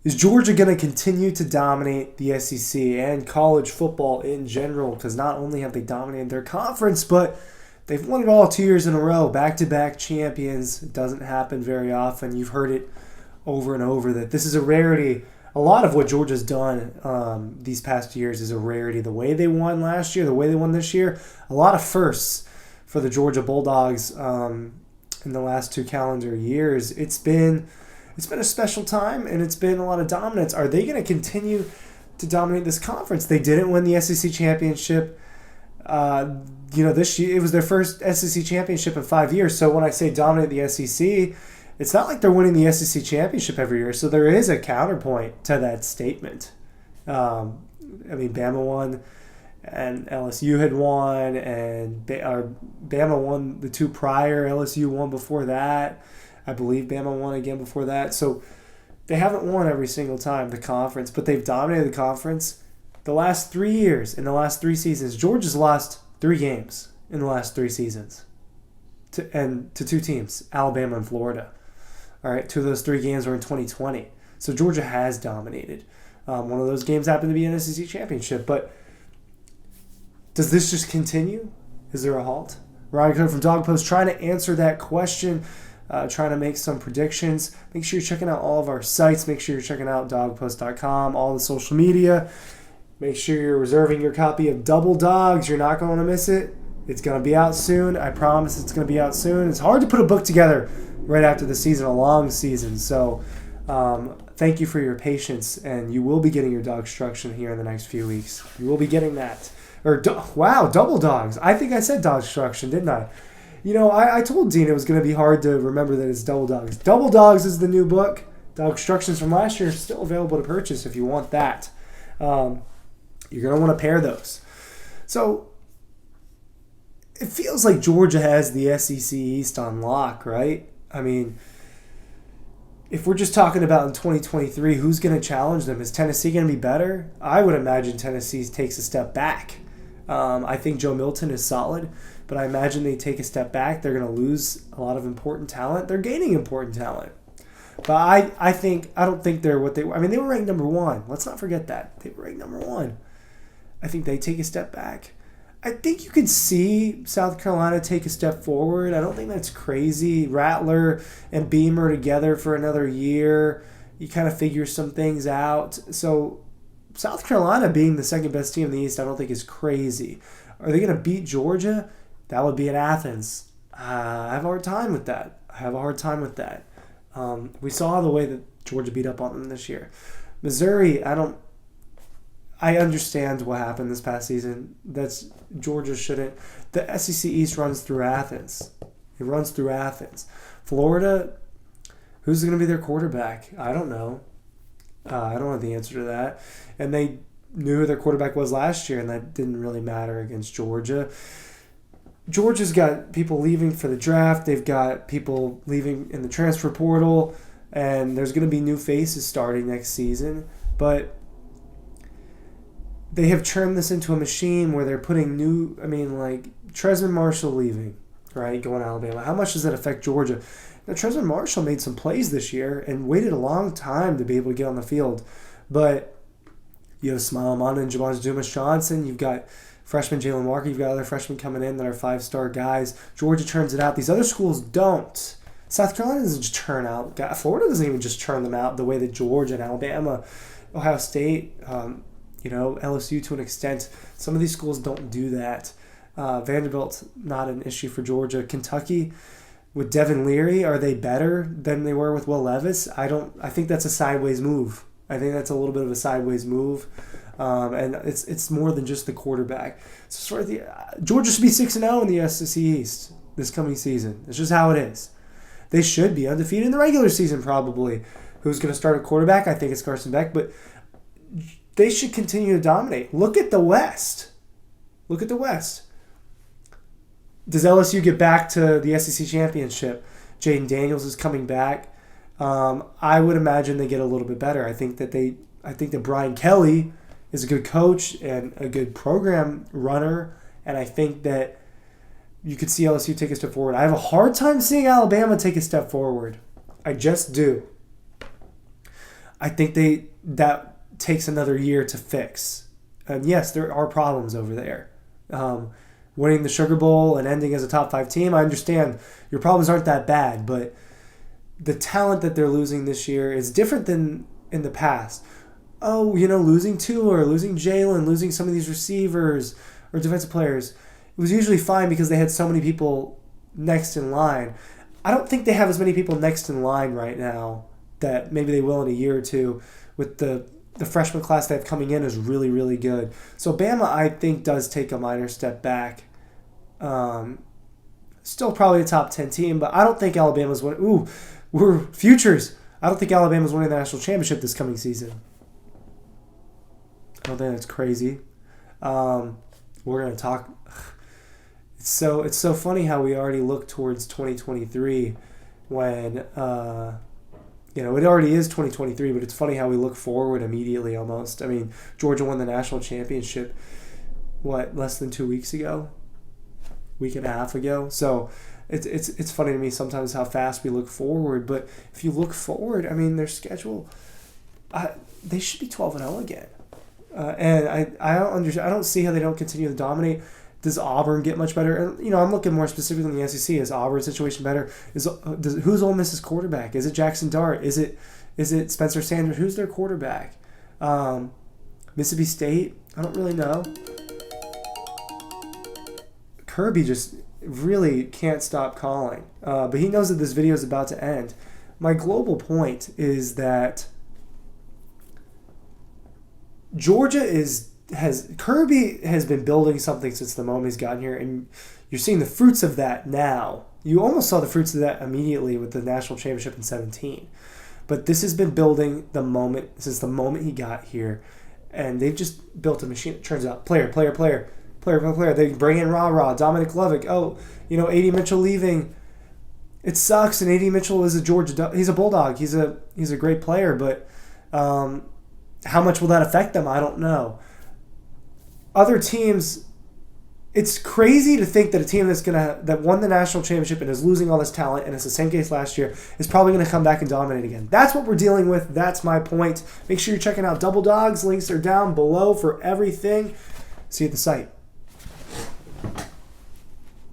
Is Georgia going to continue to dominate the SEC and college football in general? Because not only have they dominated their conference, but they've won it all 2 years in a row. Back-to-back champions. It doesn't happen very often. You've heard it over and over that this is a rarity. A lot of what Georgia's done these past years is a rarity. The way they won last year, the way they won this year, a lot of firsts for the Georgia Bulldogs in the last 2 calendar years. It's been a special time, and it's been a lot of dominance. Are they going to continue to dominate this conference? They didn't win the SEC championship. This year it was their first SEC championship in 5 years. So when I say dominate the SEC, it's not like they're winning the SEC championship every year. So there is a counterpoint to that statement. Bama won, and LSU had won, and Bama won the 2 prior. LSU won before that. I believe Bama won again before that. So they haven't won every single time the conference, but they've dominated the conference the last 3 years. In the last 3 seasons, Georgia's lost 3 games in the last 3 seasons to 2 teams, Alabama and Florida. All right, 2 of those 3 games were in 2020. So Georgia has dominated. One of those games happened to be an SEC championship. But does this just continue? Is there a halt? Ryan Cook from Dog Post trying to answer that question. Trying to make some predictions. Make sure you're checking out all of our sites. Make sure you're checking out dogpost.com, all the social media. Make sure you're reserving your copy of Double Dogs. You're not going to miss it. It's going to be out soon. I promise it's going to be out soon. It's hard to put a book together right after the season, a long season. So thank you for your patience, and you will be getting your dog instruction here in the next few weeks. You will be getting that. Double Dogs. I think I said dog instruction, didn't I? I told Dean it was going to be hard to remember that it's Double Dogs. Double Dogs is the new book. Dog instructions from last year are still available to purchase if you want that. You're going to want to pair those. So it feels like Georgia has the SEC East on lock, right? I mean, if we're just talking about in 2023, who's going to challenge them? Is Tennessee going to be better? I would imagine Tennessee takes a step back. I think Joe Milton is solid, but I imagine they take a step back. They're going to lose a lot of important talent. They're gaining important talent. But I don't think they're what they were. I mean, they were ranked number 1. Let's not forget that. They were ranked number 1. I think they take a step back. I think you could see South Carolina take a step forward. I don't think that's crazy. Rattler and Beamer together for another year. You kind of figure some things out. So South Carolina being the second best team in the East, I don't think is crazy. Are they going to beat Georgia? That would be at Athens. I have a hard time with that. We saw the way that Georgia beat up on them this year. Missouri, I understand what happened this past season. Georgia shouldn't. The SEC East runs through Athens. It runs through Athens. Florida, who's going to be their quarterback? I don't know. I don't have the answer to that. And they knew who their quarterback was last year, and that didn't really matter against Georgia. Georgia's got people leaving for the draft. They've got people leaving in the transfer portal, and there's going to be new faces starting next season. But they have turned this into a machine where they're putting Tresman Marshall leaving, right, going to Alabama. How much does that affect Georgia? Now, Tresman Marshall made some plays this year and waited a long time to be able to get on the field. But you have Smile Amanda and Javon Dumas-Johnson. You've got freshman Jalen Walker. You've got other freshmen coming in that are 5-star guys. Georgia turns it out. These other schools don't. South Carolina doesn't just turn out. Florida doesn't even just turn them out the way that Georgia and Alabama, Ohio State, LSU to an extent. Some of these schools don't do that. Vanderbilt's not an issue for Georgia. Kentucky, with Devin Leary, are they better than they were with Will Levis? I think that's a sideways move. I think that's a little bit of a sideways move. And it's more than just the quarterback. So Georgia should be 6-0 in the SEC East this coming season. It's just how it is. They should be undefeated in the regular season probably. Who's going to start a quarterback? I think it's Carson Beck, but they should continue to dominate. Look at the West. Does LSU get back to the SEC championship? Jaden Daniels is coming back. I would imagine they get a little bit better. I think that Brian Kelly is a good coach and a good program runner, and I think that you could see LSU take a step forward. I have a hard time seeing Alabama take a step forward. I just do. I think that takes another year to fix. And yes, there are problems over there. Winning the Sugar Bowl and ending as a top 5 team, I understand your problems aren't that bad, but the talent that they're losing this year is different than in the past. Oh, losing Tua or losing Jalen, losing some of these receivers or defensive players, it was usually fine because they had so many people next in line. I don't think they have as many people next in line right now that maybe they will in a year or two. With the freshman class they have coming in is really, really good. So Bama, I think, does take a minor step back. Still probably a top 10 team, but I don't think Alabama's winning. Ooh, we're futures. I don't think Alabama's winning the national championship this coming season. I don't think that's crazy. We're going to talk. It's so funny how we already look towards 2023 when, it already is 2023, but it's funny how we look forward immediately almost. I mean, Georgia won the national championship, less than 2 weeks ago? Week and a half ago? So it's funny to me sometimes how fast we look forward, but if you look forward, I mean, their schedule, they should be 12-0 again. And I don't understand. I don't see how they don't continue to dominate. Does Auburn get much better? And I'm looking more specifically in the SEC. Is Auburn's situation better? Who's Ole Miss's quarterback? Is it Jackson Dart? Is it Spencer Sanders? Who's their quarterback? Mississippi State? I don't really know. Kirby just really can't stop calling. But he knows that this video is about to end. My global point is that Georgia Kirby has been building something since the moment he's gotten here, and you're seeing the fruits of that now. You almost saw the fruits of that immediately with the national championship in 2017. But this has been building since the moment he got here, and they've just built a machine. It turns out player. They bring in rah-rah, Dominic Lovick. Oh, A.D. Mitchell leaving. It sucks, and A.D. Mitchell is he's a Bulldog. He's a great player, but how much will that affect them? I don't know. Other teams, it's crazy to think that a team that won the national championship and is losing all this talent, and it's the same case last year, is probably going to come back and dominate again. That's what we're dealing with. That's my point. Make sure you're checking out Double Dogs. Links are down below for everything. See you at the site.